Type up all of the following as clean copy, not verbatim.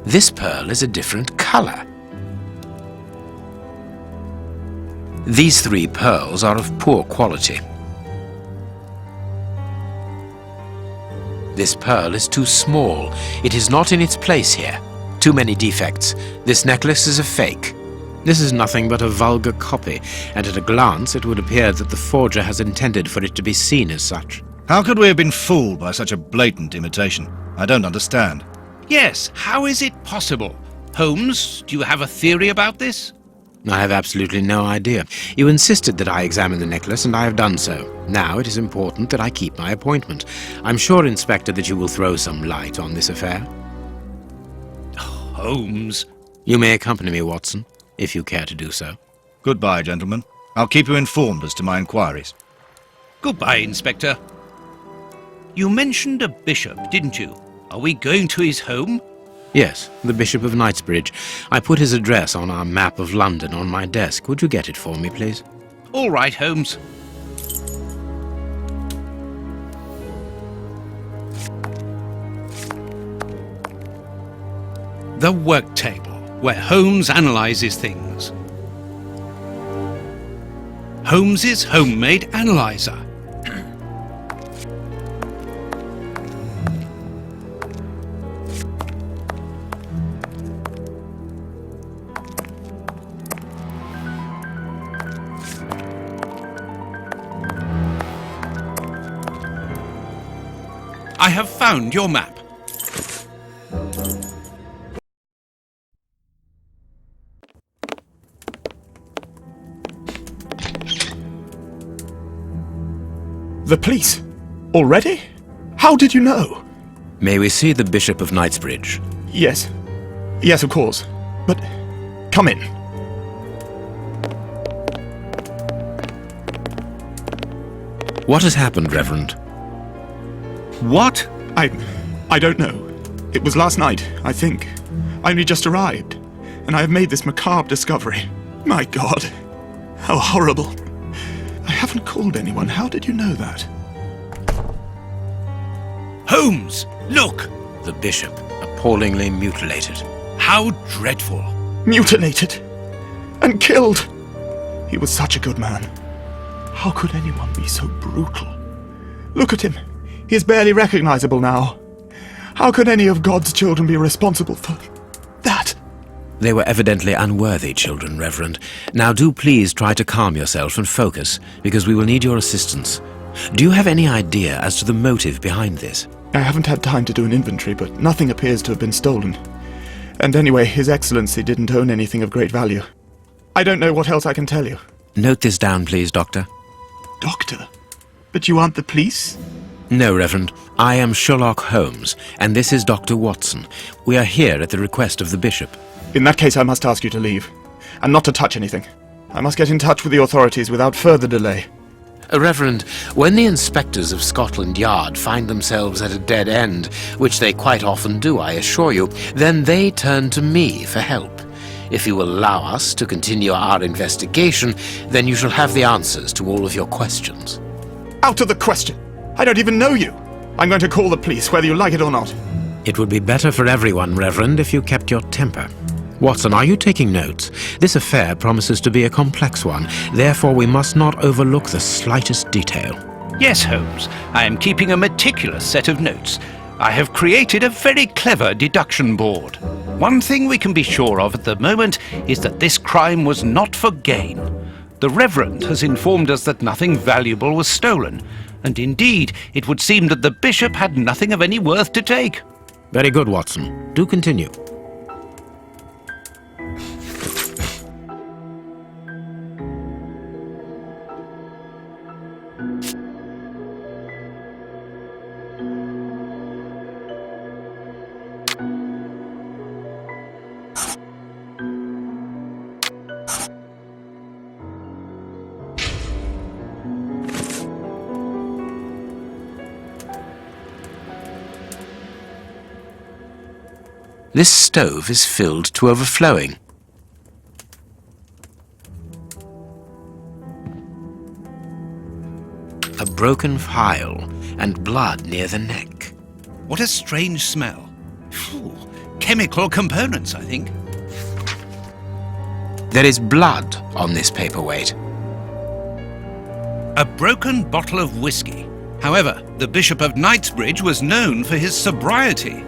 This pearl is a different color. These 3 pearls are of poor quality. This pearl is too small. It is not in its place here. Too many defects. This necklace is a fake. This is nothing but a vulgar copy, and at a glance it would appear that the forger has intended for it to be seen as such. How could we have been fooled by such a blatant imitation? I don't understand. Yes, how is it possible? Holmes, do you have a theory about this? I have absolutely no idea. You insisted that I examine the necklace, and I have done so. Now it is important that I keep my appointment. I'm sure, Inspector, that you will throw some light on this affair. Holmes. You may accompany me, Watson, if you care to do so. Goodbye, gentlemen. I'll keep you informed as to my inquiries. Goodbye, Inspector. You mentioned a bishop, didn't you? Are we going to his home? Yes, the Bishop of Knightsbridge. I put his address on our map of London on my desk. Would you get it for me, please? All right, Holmes. The work table, where Holmes analyses things. Holmes's homemade analyzer. I have found your map. The police? Already? How did you know? May we see the Bishop of Knightsbridge? Yes. Yes, of course. But come in. What has happened, Reverend? What? I don't know. It was last night, I think. I only just arrived, and I have made this macabre discovery. My God, how horrible. I haven't called anyone. How did you know that? Holmes, look! The Bishop, appallingly mutilated. How dreadful. Mutilated and killed. He was such a good man. How could anyone be so brutal? Look at him. He is barely recognizable now. How could any of God's children be responsible for that? They were evidently unworthy children, Reverend. Now do please try to calm yourself and focus, because we will need your assistance. Do you have any idea as to the motive behind this? I haven't had time to do an inventory, but nothing appears to have been stolen. And anyway, His Excellency didn't own anything of great value. I don't know what else I can tell you. Note this down, please, Doctor. Doctor? But you aren't the police? No, Reverend. I am Sherlock Holmes, and this is Dr. Watson. We are here at the request of the Bishop. In that case, I must ask you to leave, and not to touch anything. I must get in touch with the authorities without further delay. Reverend, when the inspectors of Scotland Yard find themselves at a dead end, which they quite often do, I assure you, then they turn to me for help. If you will allow us to continue our investigation, then you shall have the answers to all of your questions. Out of the question! I don't even know you! I'm going to call the police, whether you like it or not. It would be better for everyone, Reverend, if you kept your temper. Watson, are you taking notes? This affair promises to be a complex one, therefore we must not overlook the slightest detail. Yes, Holmes. I am keeping a meticulous set of notes. I have created a very clever deduction board. One thing we can be sure of at the moment is that this crime was not for gain. The Reverend has informed us that nothing valuable was stolen, and indeed, it would seem that the Bishop had nothing of any worth to take. Very good, Watson. Do continue. This stove is filled to overflowing. A broken phial and blood near the neck. What a strange smell. Phew, chemical components, I think. There is blood on this paperweight. A broken bottle of whiskey. However, the Bishop of Knightsbridge was known for his sobriety.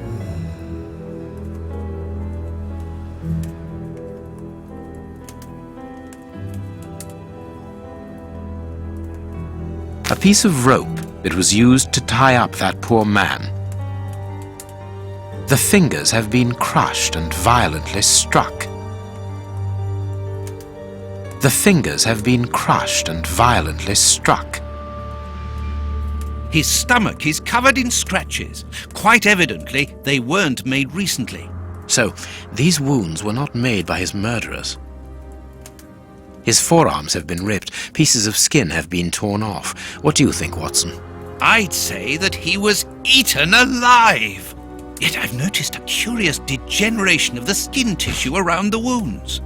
A piece of rope that was used to tie up that poor man. The fingers have been crushed and violently struck. The fingers have been crushed and violently struck. His stomach is covered in scratches. Quite evidently, they weren't made recently. So, these wounds were not made by his murderers. His forearms have been ripped, pieces of skin have been torn off. What do you think, Watson? I'd say that he was eaten alive. Yet I've noticed a curious degeneration of the skin tissue around the wounds.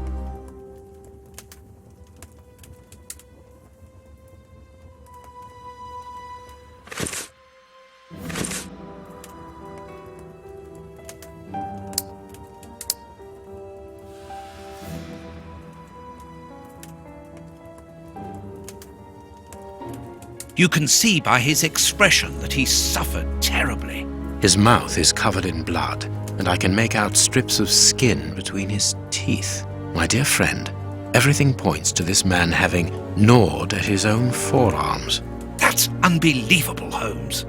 You can see by his expression that he suffered terribly. His mouth is covered in blood, and I can make out strips of skin between his teeth. My dear friend, everything points to this man having gnawed at his own forearms. That's unbelievable, Holmes.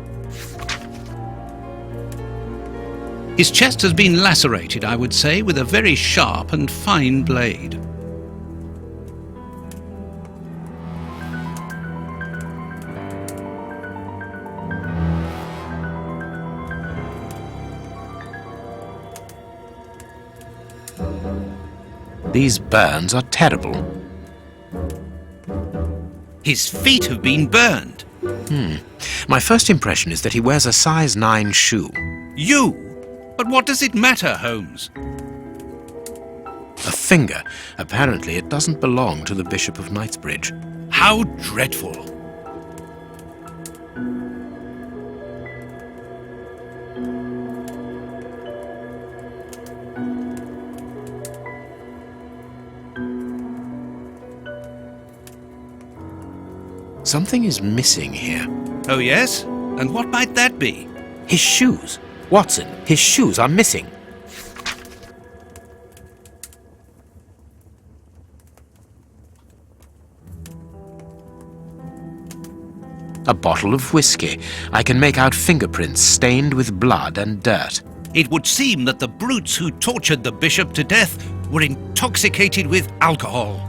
His chest has been lacerated, I would say, with a very sharp and fine blade. These burns are terrible. His feet have been burned. My first impression is that he wears a size 9 shoe. You? But what does it matter, Holmes? A finger. Apparently it doesn't belong to the Bishop of Knightsbridge. How dreadful. Something is missing here. Oh, yes? And what might that be? His shoes. Watson, his shoes are missing. A bottle of whiskey. I can make out fingerprints stained with blood and dirt. It would seem that the brutes who tortured the bishop to death were intoxicated with alcohol.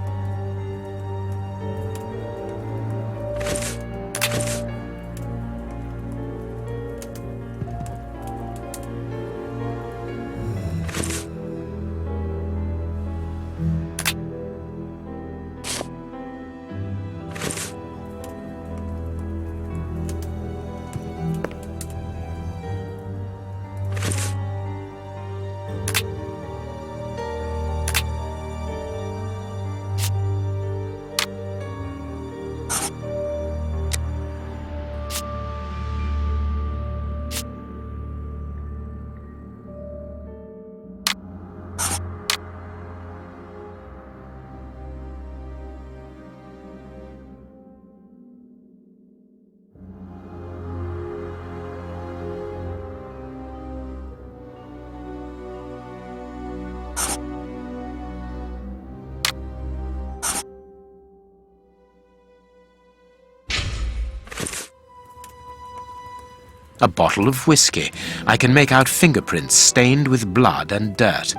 A bottle of whiskey. I can make out fingerprints stained with blood and dirt.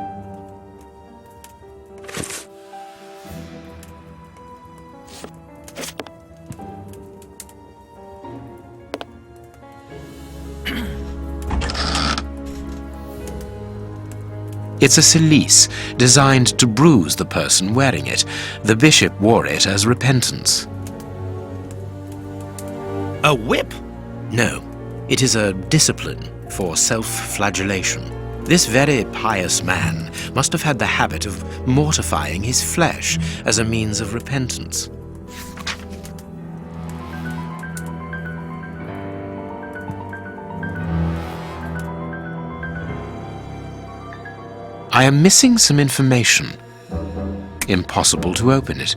It's a cilice, designed to bruise the person wearing it. The bishop wore it as repentance. A whip? No, it is a discipline for self-flagellation. This very pious man must have had the habit of mortifying his flesh as a means of repentance. I am missing some information. Impossible to open it.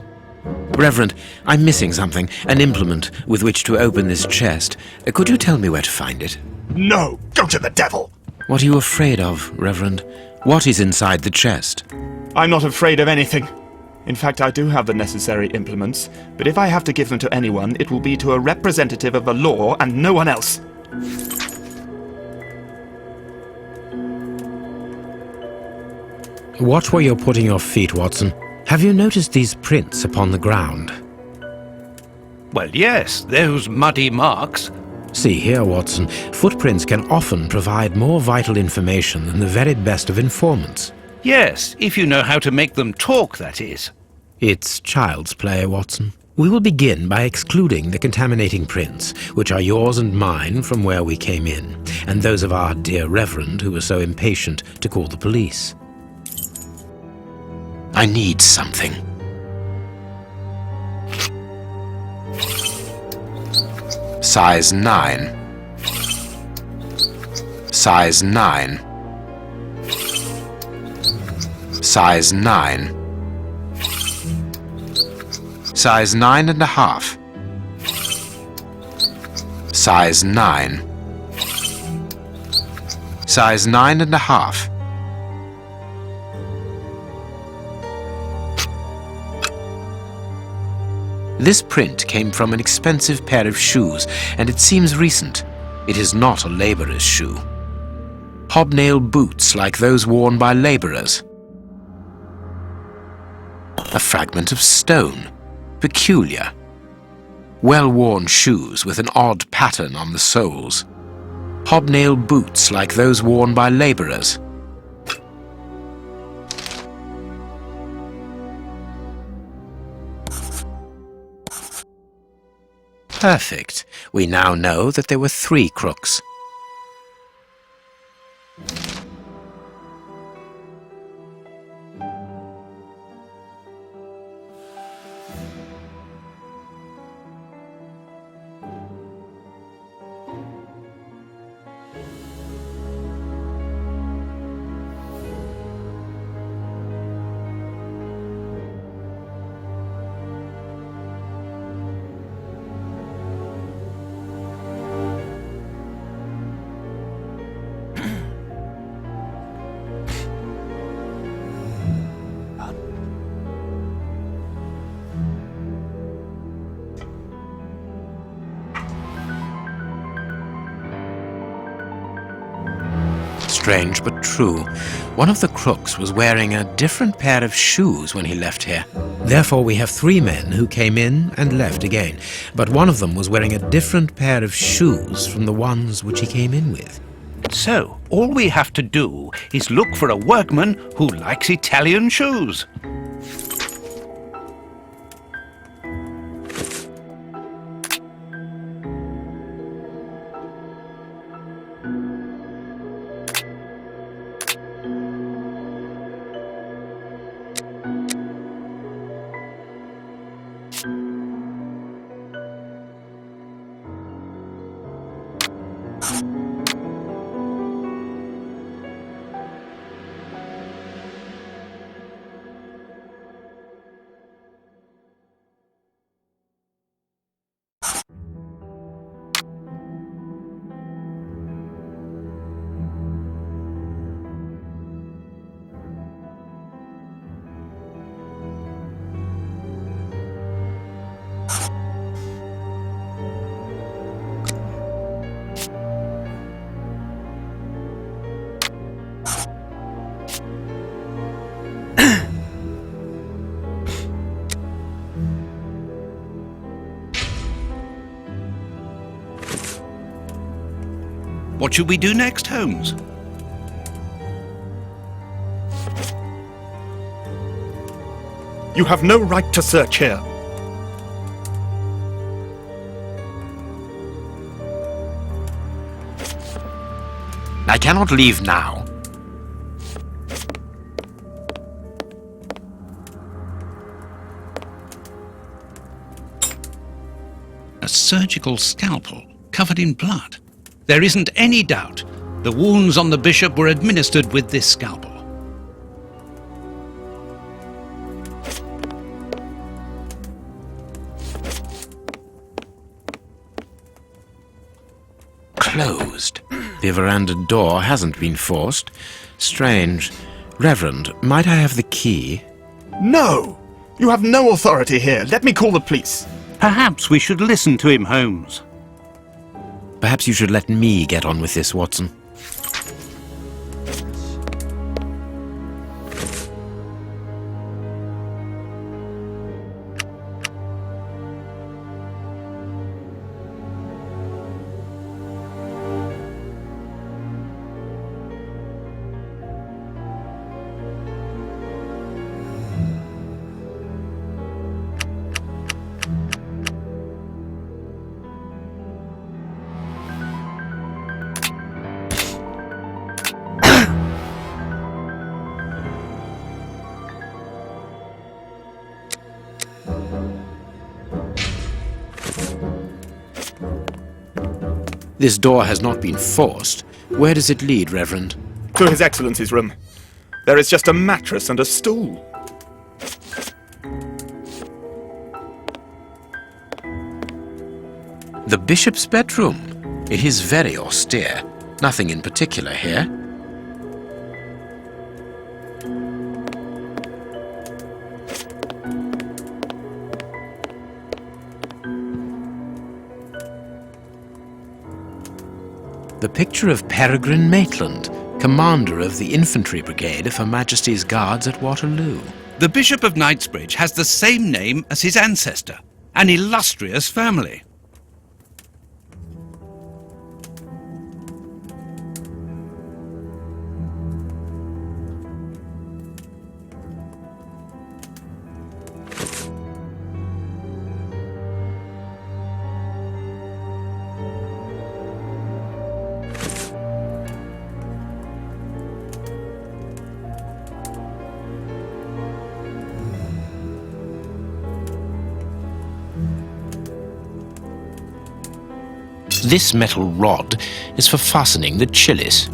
Reverend, I'm missing something, an implement with which to open this chest. Could you tell me where to find it? No! Go to the devil! What are you afraid of, Reverend? What is inside the chest? I'm not afraid of anything. In fact, I do have the necessary implements, but if I have to give them to anyone, it will be to a representative of the law and no one else. Watch where you're putting your feet, Watson. Have you noticed these prints upon the ground? Well, yes, those muddy marks. See here, Watson. Footprints can often provide more vital information than the very best of informants. Yes, if you know how to make them talk, that is. It's child's play, Watson. We will begin by excluding the contaminating prints, which are yours and mine from where we came in, and those of our dear Reverend who was so impatient to call the police. I need something. Size 9. Size 9. Size 9. Size 9.5. Size 9. Size 9.5. This print came from an expensive pair of shoes, and it seems recent. It is not a laborer's shoe. Hobnail boots like those worn by laborers. A fragment of stone. Peculiar. Well-worn shoes with an odd pattern on the soles. Hobnail boots like those worn by laborers. Perfect. We now know that there were 3 crooks. Strange but true. One of the crooks was wearing a different pair of shoes when he left here. Therefore, we have 3 men who came in and left again, but one of them was wearing a different pair of shoes from the ones which he came in with. So, all we have to do is look for a workman who likes Italian shoes. What should we do next, Holmes? You have no right to search here. I cannot leave now. A surgical scalpel covered in blood. There isn't any doubt. The wounds on the bishop were administered with this scalpel. closed. The veranda door hasn't been forced. Strange. Reverend, might I have the key? No! You have no authority here. Let me call the police. Perhaps we should listen to him, Holmes. Perhaps you should let me get on with this, Watson. This door has not been forced. Where does it lead, Reverend? To His Excellency's room. There is just a mattress and a stool. The bishop's bedroom. It is very austere. Nothing in particular here. The picture of Peregrine Maitland, commander of the infantry brigade of Her Majesty's Guards at Waterloo. The Bishop of Knightsbridge has the same name as his ancestor, an illustrious family. This metal rod is for fastening the chilies.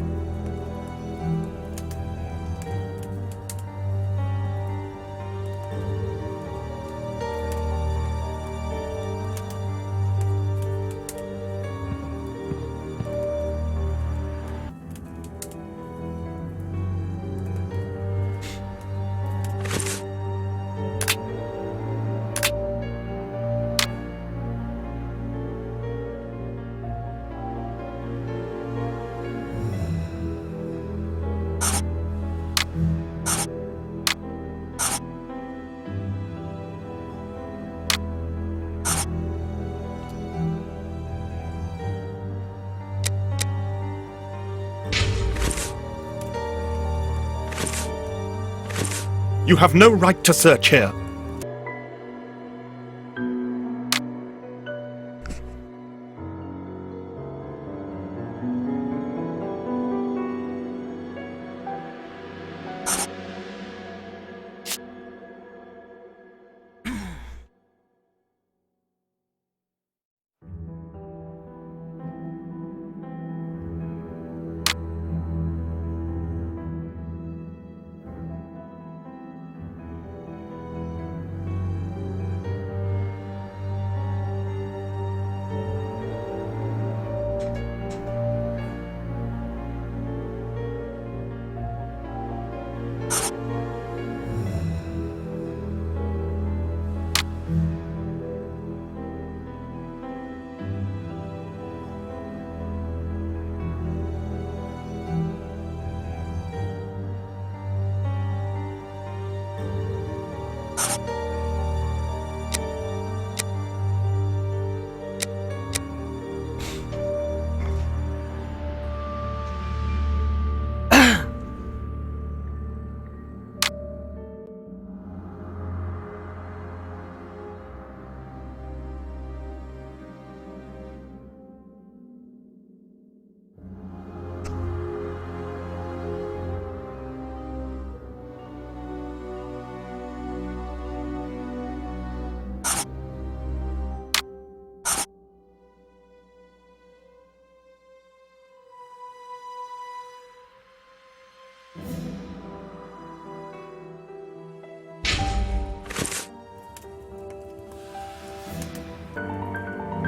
You have no right to search here.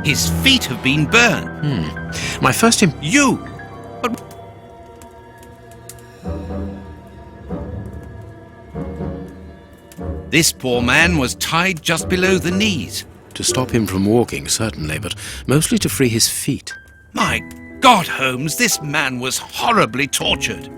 His feet have been burned. My first You! But this poor man was tied just below the knees. To stop him from walking, certainly, but mostly to free his feet. My God, Holmes, this man was horribly tortured.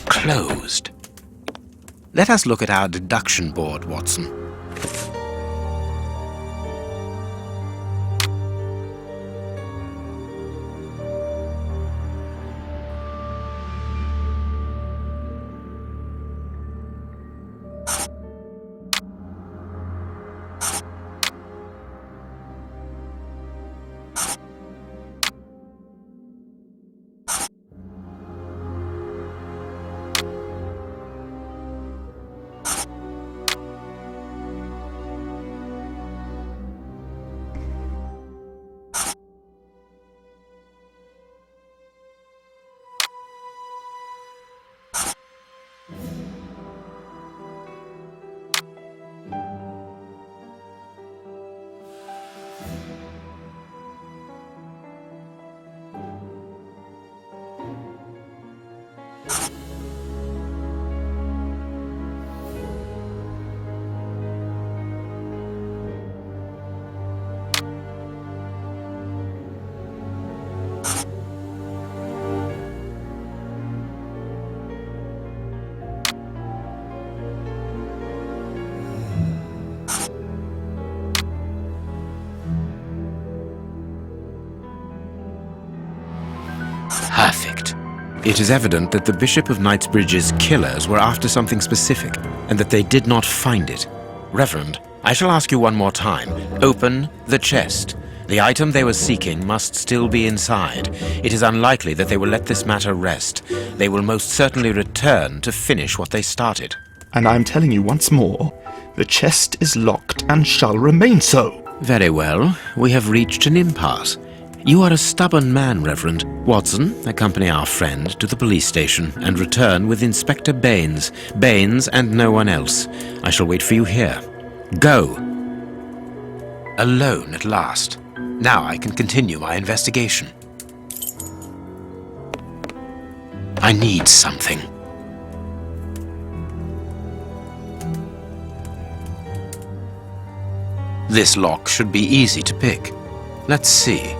Closed. Let us look at our deduction board, Watson. Perfect. It is evident that the Bishop of Knightsbridge's killers were after something specific, and that they did not find it. Reverend, I shall ask you one more time. Open the chest. The item they were seeking must still be inside. It is unlikely that they will let this matter rest. They will most certainly return to finish what they started. And I'm telling you once more, the chest is locked and shall remain so. Very well. We have reached an impasse. You are a stubborn man, Reverend. Watson, accompany our friend to the police station and return with Inspector Baines. Baines and no one else. I shall wait for you here. Go. Alone at last. Now I can continue my investigation. I need something. This lock should be easy to pick. Let's see.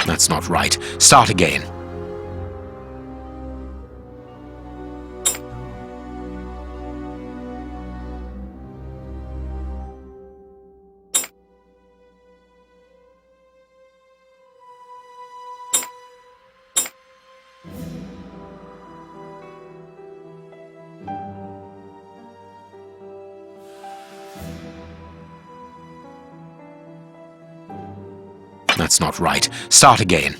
That's not right. Start again. That's not right. Start again.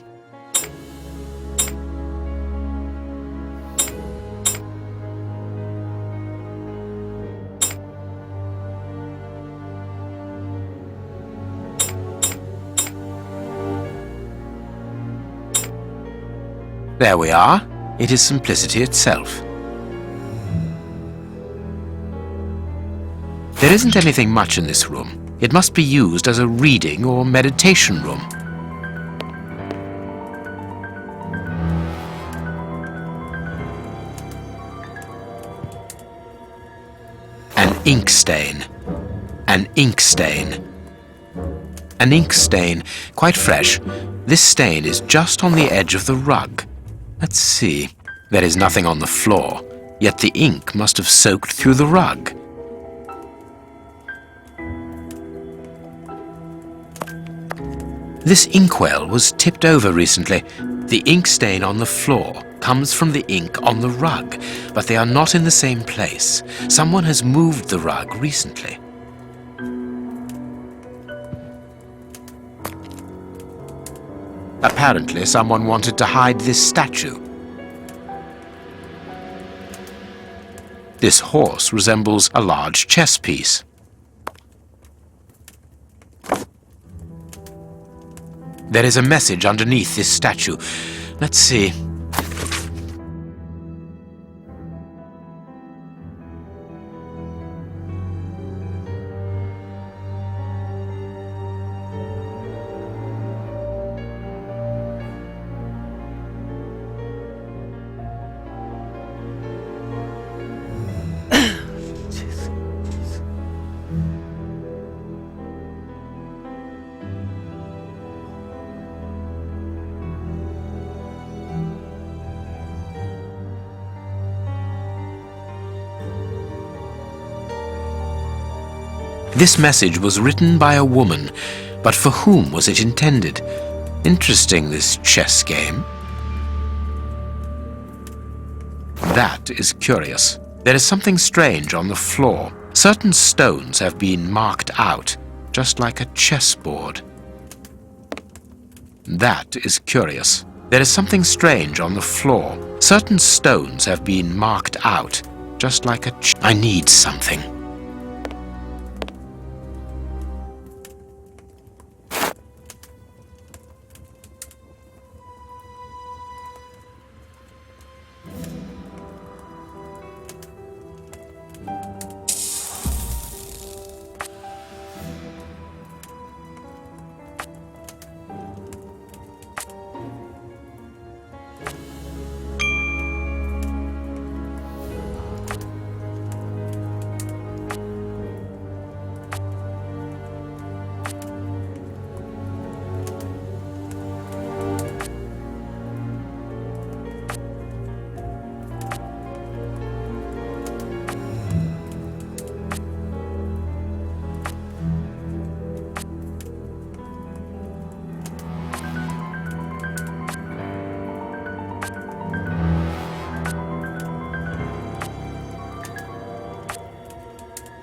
There we are. It is simplicity itself. There isn't anything much in this room. It must be used as a reading or meditation room. An ink stain. An ink stain. An ink stain, quite fresh. This stain is just on the edge of the rug. Let's see. There is nothing on the floor, yet the ink must have soaked through the rug. This inkwell was tipped over recently. The ink stain on the floor comes from the ink on the rug, but they are not in the same place. Someone has moved the rug recently. Apparently, someone wanted to hide this statue. This horse resembles a large chess piece. There is a message underneath this statue. Let's see. This message was written by a woman, but for whom was it intended? Interesting, this chess game. That is curious. There is something strange on the floor. Certain stones have been marked out, just like a chessboard. That is curious. There is something strange on the floor. Certain stones have been marked out, just like a I need something.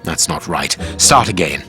That's not right. Start again.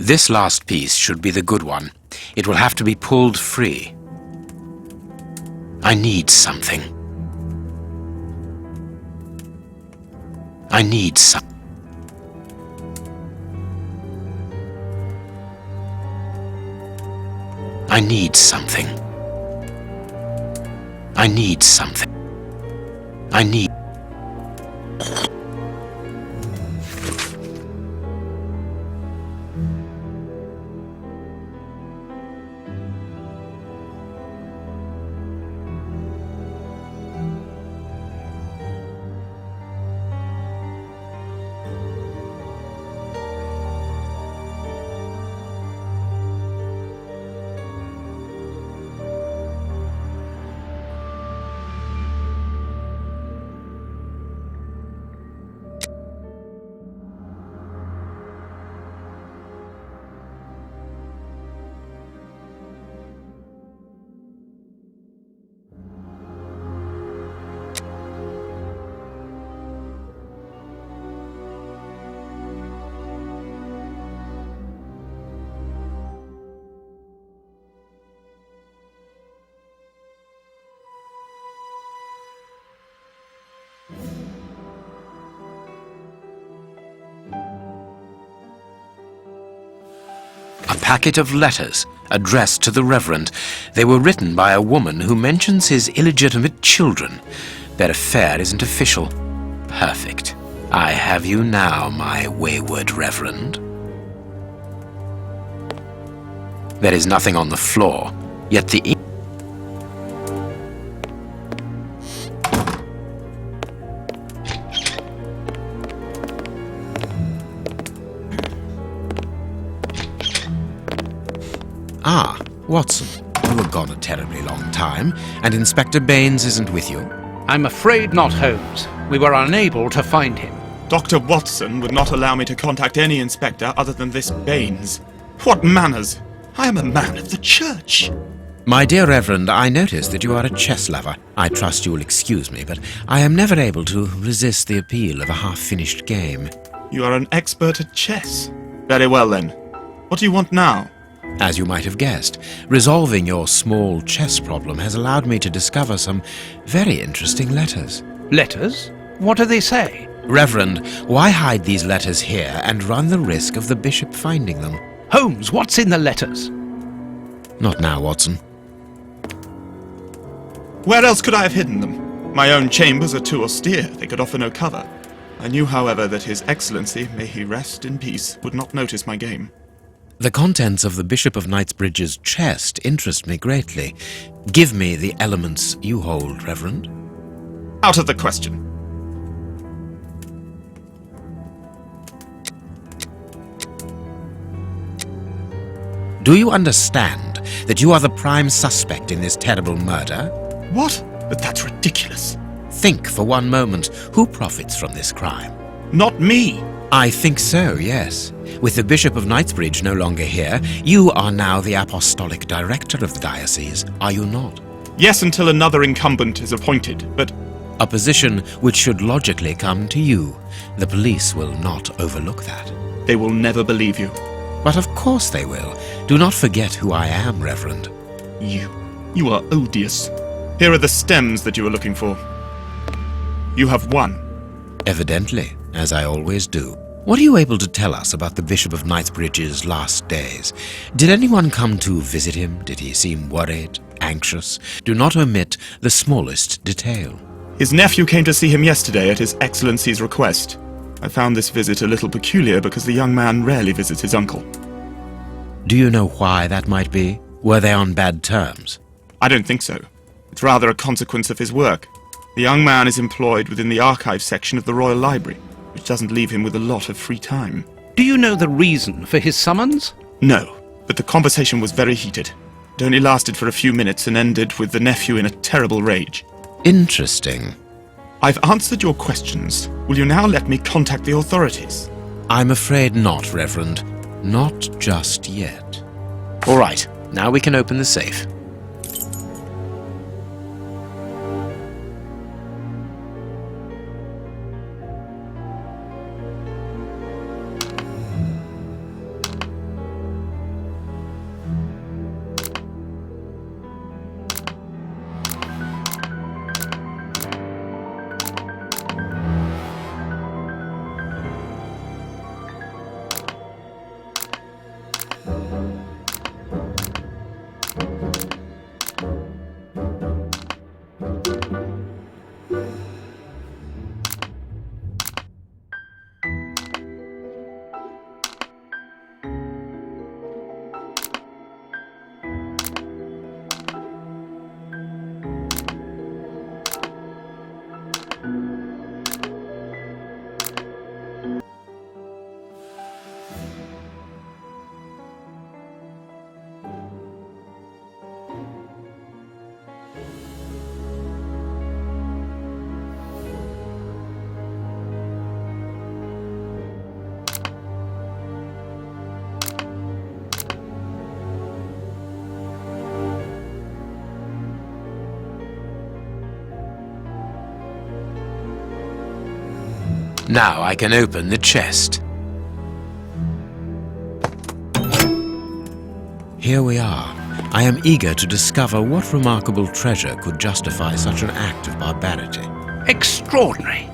This last piece should be the good one. It will have to be pulled free. I need something. I need some. I need something. I need something. I need. packet of letters addressed to the Reverend. They were written by a woman who mentions his illegitimate children. Their affair isn't official. Perfect. I have you now, my wayward Reverend. There is nothing on the floor, yet the ink... Ah, Watson, you were gone a terribly long time, and Inspector Baines isn't with you. I'm afraid not, Holmes. We were unable to find him. Dr. Watson would not allow me to contact any inspector other than this Baines. What manners! I am a man of the church. My dear Reverend, I notice that you are a chess lover. I trust you will excuse me, but I am never able to resist the appeal of a half-finished game. You are an expert at chess. Very well, then. What do you want now? As you might have guessed, resolving your small chess problem has allowed me to discover some very interesting letters. Letters? What do they say? Reverend, why hide these letters here and run the risk of the bishop finding them? Holmes, what's in the letters? Not now, Watson. Where else could I have hidden them? My own chambers are too austere. They could offer no cover. I knew, however, that His Excellency, may he rest in peace, would not notice my game. The contents of the Bishop of Knightsbridge's chest interest me greatly. Give me the elements you hold, Reverend. Out of the question. Do you understand that you are the prime suspect in this terrible murder? What? But that's ridiculous. Think for one moment, who profits from this crime? Not me. I think so, yes. With the Bishop of Knightsbridge no longer here, you are now the apostolic director of the diocese, are you not? Yes, until another incumbent is appointed, but... A position which should logically come to you. The police will not overlook that. They will never believe you. But of course they will. Do not forget who I am, Reverend. You are odious. Here are the stems that you were looking for. You have one. Evidently, as I always do. What are you able to tell us about the Bishop of Knightsbridge's last days? Did anyone come to visit him? Did he seem worried, anxious? Do not omit the smallest detail. His nephew came to see him yesterday at His Excellency's request. I found this visit a little peculiar because the young man rarely visits his uncle. Do you know why that might be? Were they on bad terms? I don't think so. It's rather a consequence of his work. The young man is employed within the archive section of the Royal Library, which doesn't leave him with a lot of free time. Do you know the reason for his summons? No, but the conversation was very heated. It only lasted for a few minutes and ended with the nephew in a terrible rage. Interesting. I've answered your questions. Will you now let me contact the authorities? I'm afraid not, Reverend. Not just yet. All right, now we can open the safe. Now I can open the chest. Here we are. I am eager to discover what remarkable treasure could justify such an act of barbarity. Extraordinary.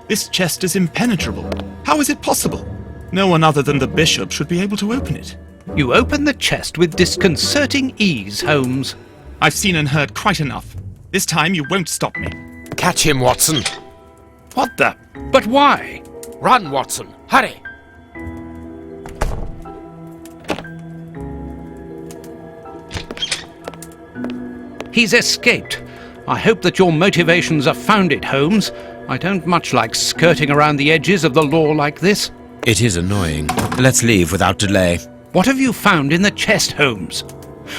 This chest is impenetrable. How is it possible? No one other than the bishop should be able to open it. You open the chest with disconcerting ease, Holmes. I've seen and heard quite enough. This time you won't stop me. Catch him, Watson. What the? But why? Run, Watson. Hurry. He's escaped. I hope that your motivations are founded, Holmes. I don't much like skirting around the edges of the law like this. It is annoying. Let's leave without delay. What have you found in the chest, Holmes?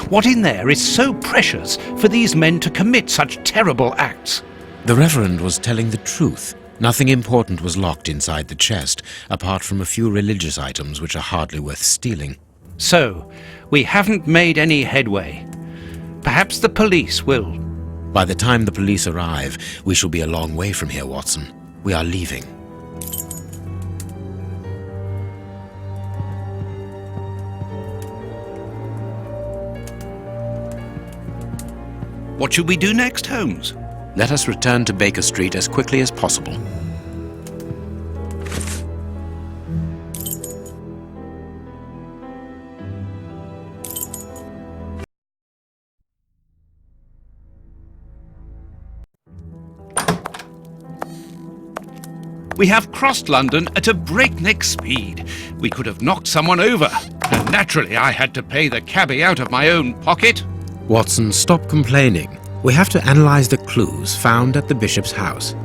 What in there is so precious for these men to commit such terrible acts? The Reverend was telling the truth. Nothing important was locked inside the chest, apart from a few religious items which are hardly worth stealing. So, we haven't made any headway. Perhaps the police will. By the time the police arrive, we shall be a long way from here, Watson. We are leaving. What should we do next, Holmes? Let us return to Baker Street as quickly as possible. We have crossed London at a breakneck speed. We could have knocked someone over, and naturally I had to pay the cabbie out of my own pocket. Watson, stop complaining. We have to analyze the clues found at the bishop's house.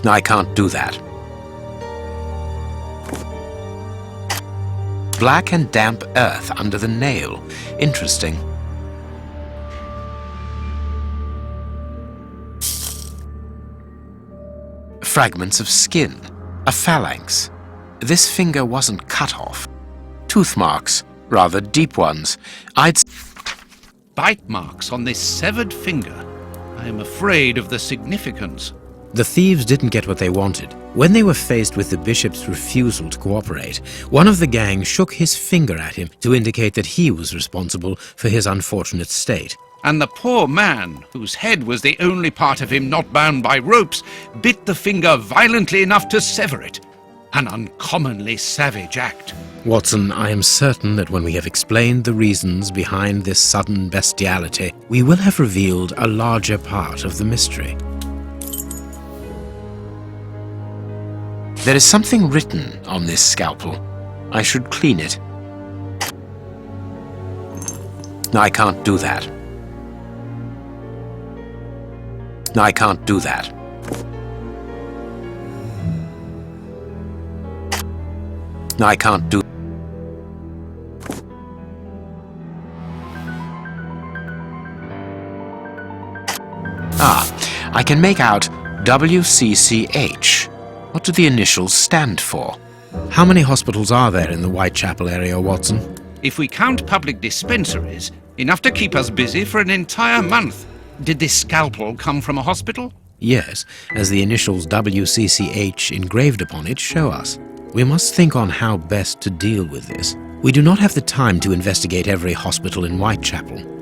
I can't do that. Black and damp earth under the nail. Interesting. Fragments of skin. A phalanx. This finger wasn't cut off. Tooth marks. Rather deep ones. Bite marks on this severed finger. I am afraid of the significance. The thieves didn't get what they wanted. When they were faced with the bishop's refusal to cooperate, one of the gang shook his finger at him to indicate that he was responsible for his unfortunate state. And the poor man, whose head was the only part of him not bound by ropes, bit the finger violently enough to sever it. An uncommonly savage act. Watson, I am certain that when we have explained the reasons behind this sudden bestiality, we will have revealed a larger part of the mystery. There is something written on this scalpel. I should clean it. I can't do that. I can't do that. I can't do. I can make out WCCH. What do the initials stand for? How many hospitals are there in the Whitechapel area, Watson? If we count public dispensaries, enough to keep us busy for an entire month. Did this scalpel come from a hospital? Yes, as the initials WCCH engraved upon it show us. We must think on how best to deal with this. We do not have the time to investigate every hospital in Whitechapel.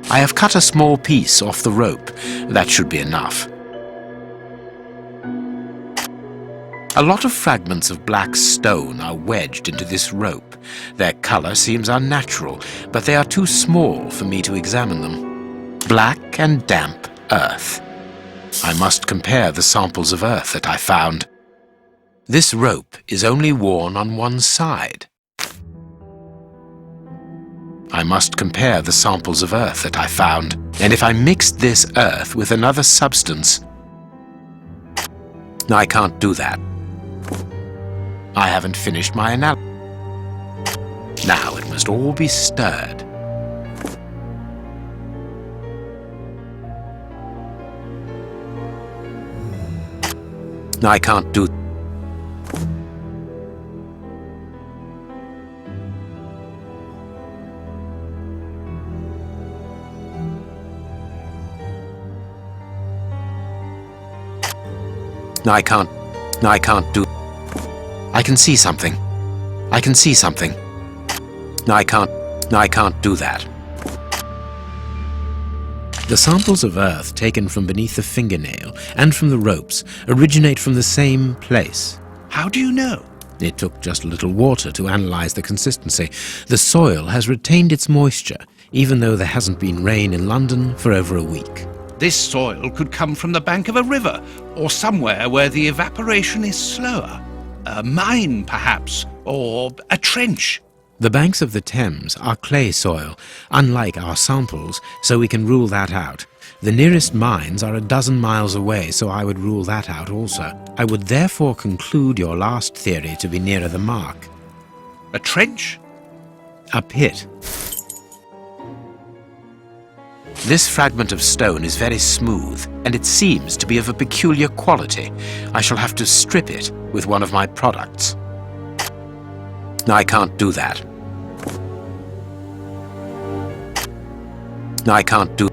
I have cut a small piece off the rope. That should be enough. A lot of fragments of black stone are wedged into this rope. Their color seems unnatural, but they are too small for me to examine them. Black and damp earth. I must compare the samples of earth that I found. This rope is only worn on one side. I must compare the samples of earth that I found, and if I mixed this earth with another substance, I can't do that. I haven't finished my analysis. Now it must all be stirred. I can't do. I can't do... I can see something. I can see something. I can't do that. The samples of earth taken from beneath the fingernail and from the ropes originate from the same place. How do you know? It took just a little water to analyze the consistency. The soil has retained its moisture, even though there hasn't been rain in London for over a week. This soil could come from the bank of a river, or somewhere where the evaporation is slower. A mine, perhaps, or a trench. The banks of the Thames are clay soil, unlike our samples, so we can rule that out. The nearest mines are a dozen miles away, so I would rule that out also. I would therefore conclude your last theory to be nearer the mark. A trench? A pit. This fragment of stone is very smooth, and it seems to be of a peculiar quality. I shall have to strip it with one of my products. I can't do that. I can't do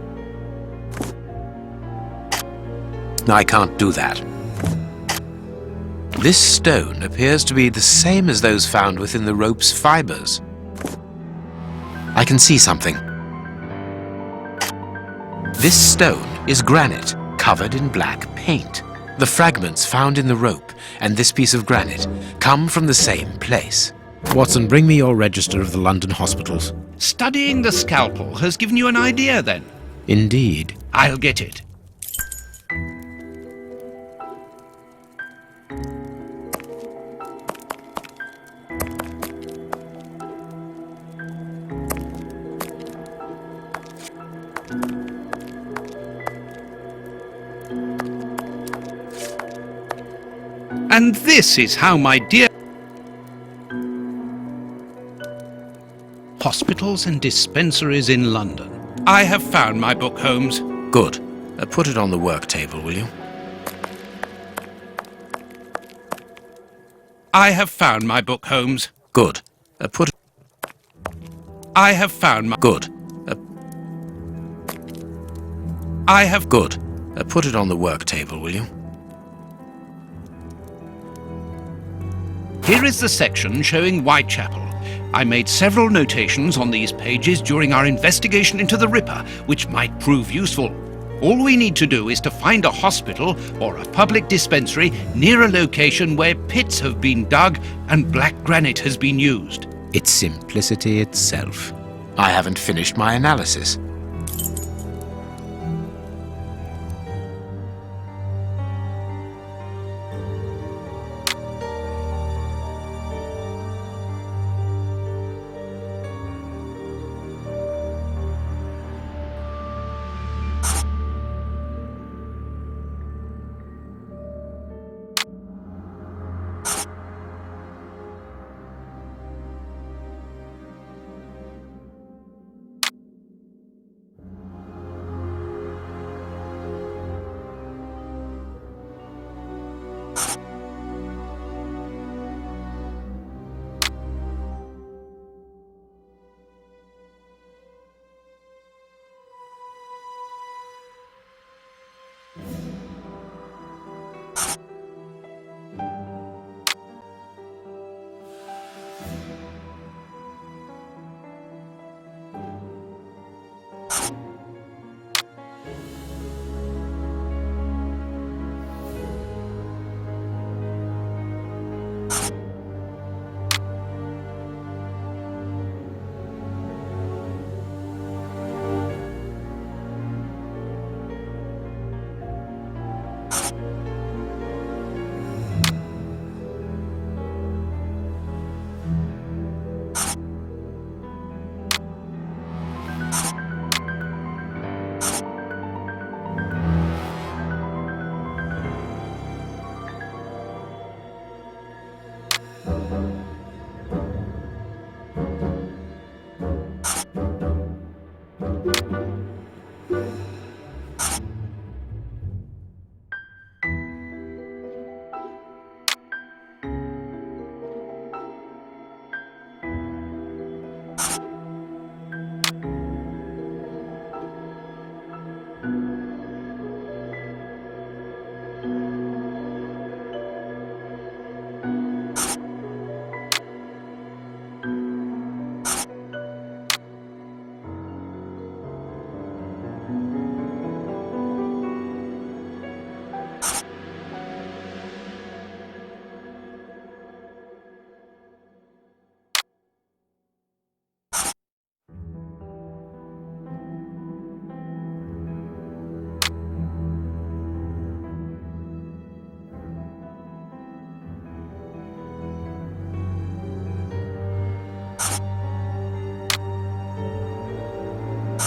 that. This stone appears to be the same as those found within the rope's fibers. I can see something. This stone is granite, covered in black paint. The fragments found in the rope and this piece of granite come from the same place. Watson, bring me your register of the London hospitals. Studying the scalpel has given you an idea, then? Indeed. I'll get it. And this is how my dear... Hospitals and dispensaries in London. I have found my book, Holmes. Good. Put it on the work table, will you? I have found my book, Holmes. Good. Put it... I have found my... Good. I have... Good. Put it on the work table, will you? Here is the section showing Whitechapel. I made several notations on these pages during our investigation into the Ripper, which might prove useful. All we need to do is to find a hospital or a public dispensary near a location where pits have been dug and black granite has been used. It's simplicity itself. I haven't finished my analysis.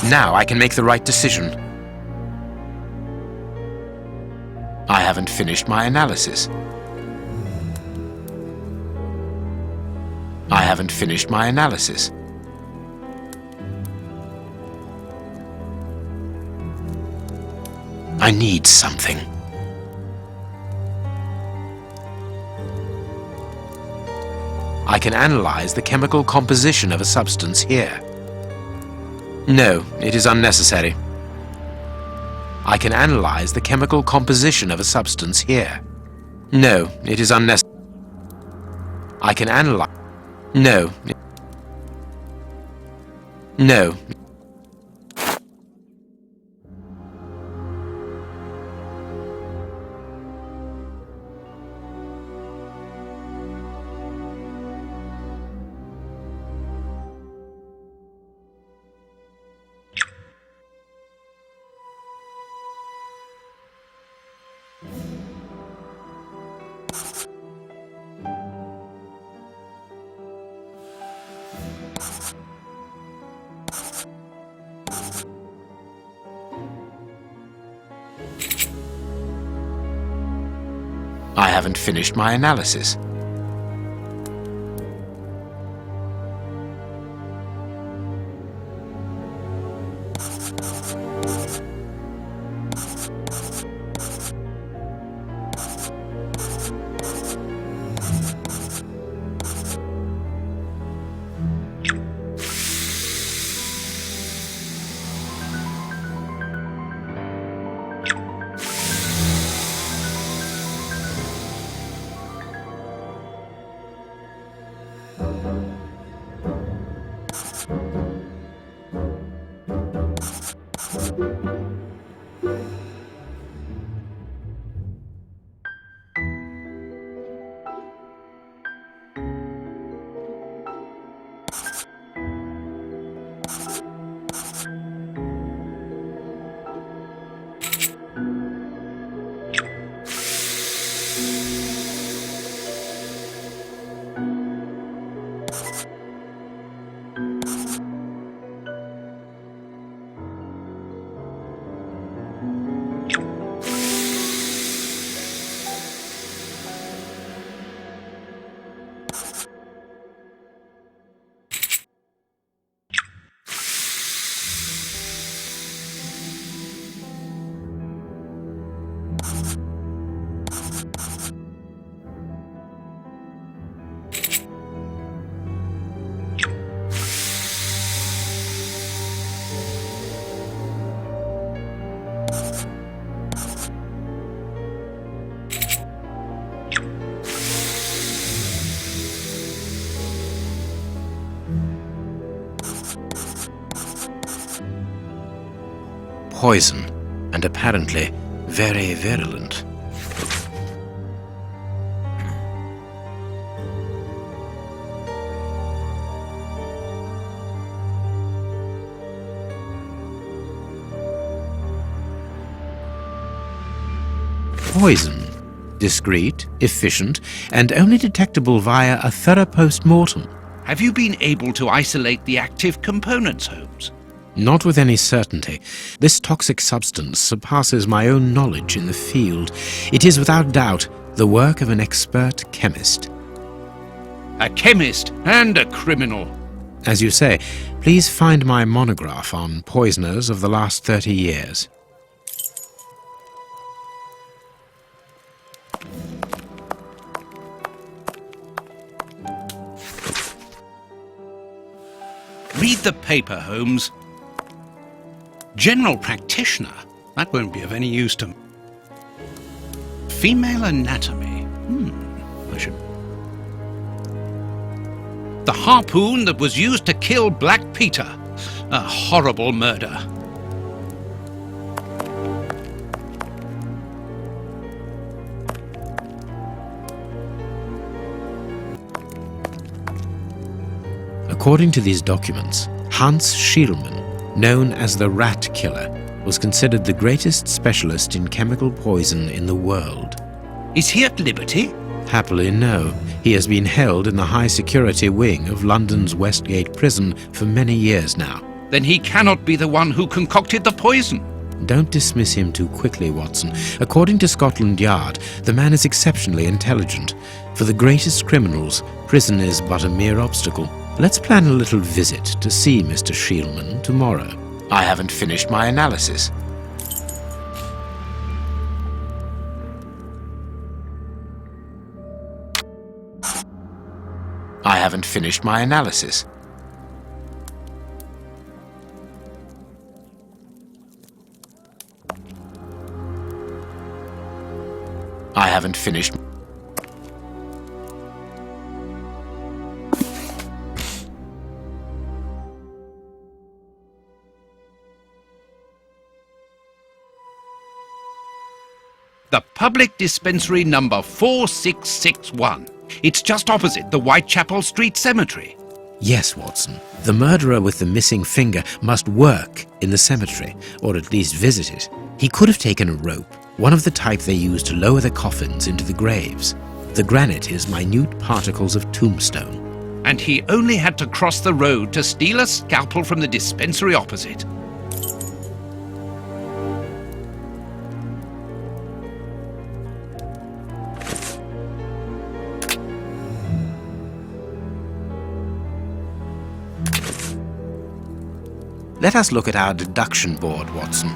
Now I can make the right decision. I haven't finished my analysis. I haven't finished my analysis. I need something. I can analyze the chemical composition of a substance here. No, it is unnecessary. I can analyze the chemical composition of a substance here. No, it is unnecessary. I can analyze... No. No. I haven't finished my analysis. Poison, and apparently very virulent. Poison. Discreet, efficient, and only detectable via a thorough post-mortem. Have you been able to isolate the active components, Holmes? Not with any certainty. This toxic substance surpasses my own knowledge in the field. It is without doubt the work of an expert chemist. A chemist and a criminal. As you say, please find my monograph on poisoners of the last 30 years. Read the paper, Holmes. General practitioner? That won't be of any use to me. Female anatomy? I should... The harpoon that was used to kill Black Peter. A horrible murder. According to these documents, Hans Schielmann, known as the Rat Killer, was considered the greatest specialist in chemical poison in the world. Is he at liberty? Happily, no. He has been held in the high-security wing of London's Westgate prison for many years now. Then he cannot be the one who concocted the poison. Don't dismiss him too quickly, Watson. According to Scotland Yard, the man is exceptionally intelligent. For the greatest criminals, prison is but a mere obstacle. Let's plan a little visit to see Mr. Shielman tomorrow. I haven't finished my analysis. I haven't finished my analysis. I haven't finished. The public dispensary number 4661. It's just opposite the Whitechapel Street Cemetery. Yes, Watson. The murderer with the missing finger must work in the cemetery, or at least visit it. He could have taken a rope, one of the type they use to lower the coffins into the graves. The granite is minute particles of tombstone. And he only had to cross the road to steal a scalpel from the dispensary opposite. Let us look at our deduction board, Watson.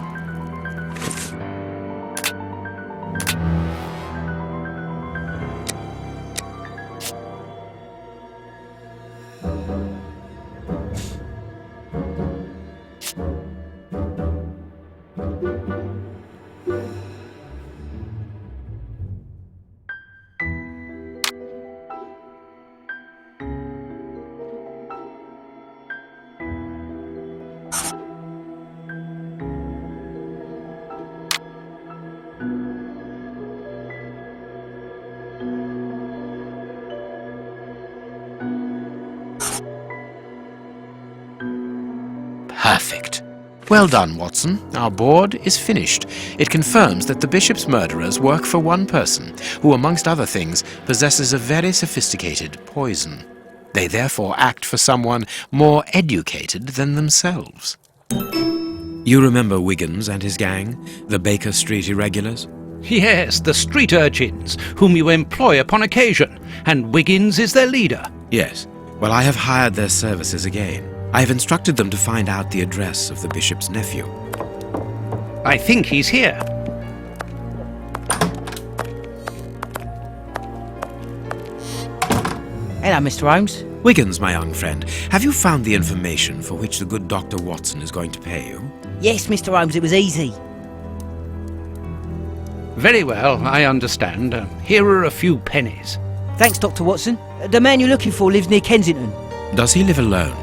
Perfect. Well done, Watson. Our board is finished. It confirms that the bishop's murderers work for one person, who, amongst other things, possesses a very sophisticated poison. They therefore act for someone more educated than themselves. You remember Wiggins and his gang, the Baker Street irregulars? Yes, the street urchins, whom you employ upon occasion, and Wiggins is their leader. Yes. Well, I have hired their services again. I have instructed them to find out the address of the bishop's nephew. I think he's here. Hello, Mr. Holmes. Wiggins, my young friend, have you found the information for which the good Dr. Watson is going to pay you? Yes, Mr. Holmes, it was easy. Very well, I understand. Here are a few pennies. Thanks, Dr. Watson. The man you're looking for lives near Kensington. Does he live alone?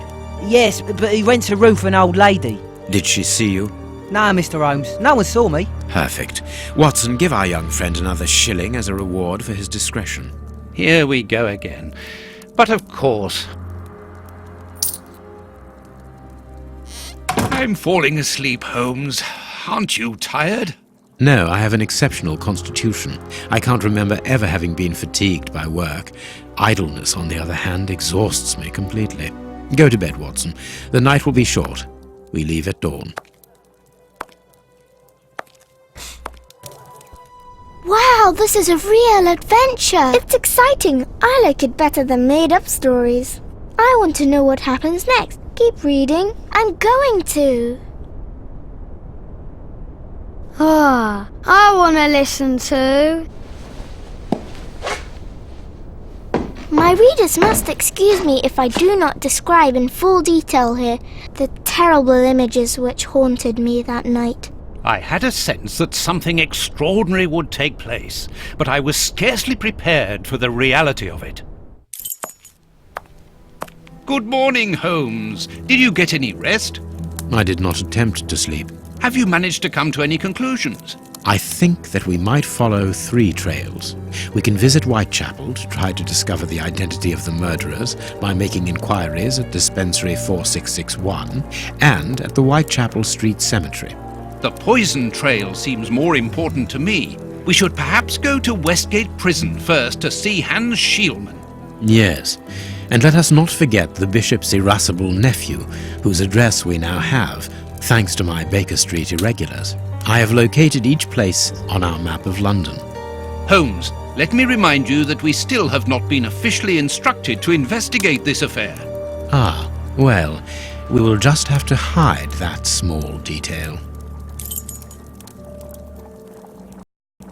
Yes, but he rents a room for an old lady. Did she see you? No, Mr. Holmes. No one saw me. Perfect. Watson, give our young friend another shilling as a reward for his discretion. Here we go again. But of course... I'm falling asleep, Holmes. Aren't you tired? No, I have an exceptional constitution. I can't remember ever having been fatigued by work. Idleness, on the other hand, exhausts me completely. Go to bed, Watson. The night will be short. We leave at dawn. Wow, this is a real adventure. It's exciting. I like it better than made-up stories. I want to know what happens next. Keep reading. I'm going to. I want to listen to. My readers must excuse me if I do not describe in full detail here the terrible images which haunted me that night. I had a sense that something extraordinary would take place, but I was scarcely prepared for the reality of it. Good morning, Holmes. Did you get any rest? I did not attempt to sleep. Have you managed to come to any conclusions? I think that we might follow 3 trails. We can visit Whitechapel to try to discover the identity of the murderers by making inquiries at Dispensary 4661 and at the Whitechapel Street Cemetery. The poison trail seems more important to me. We should perhaps go to Westgate Prison first to see Hans Shielman. Yes, and let us not forget the bishop's irascible nephew, whose address we now have, thanks to my Baker Street irregulars. I have located each place on our map of London. Holmes, let me remind you that we still have not been officially instructed to investigate this affair. Ah, well, we will just have to hide that small detail.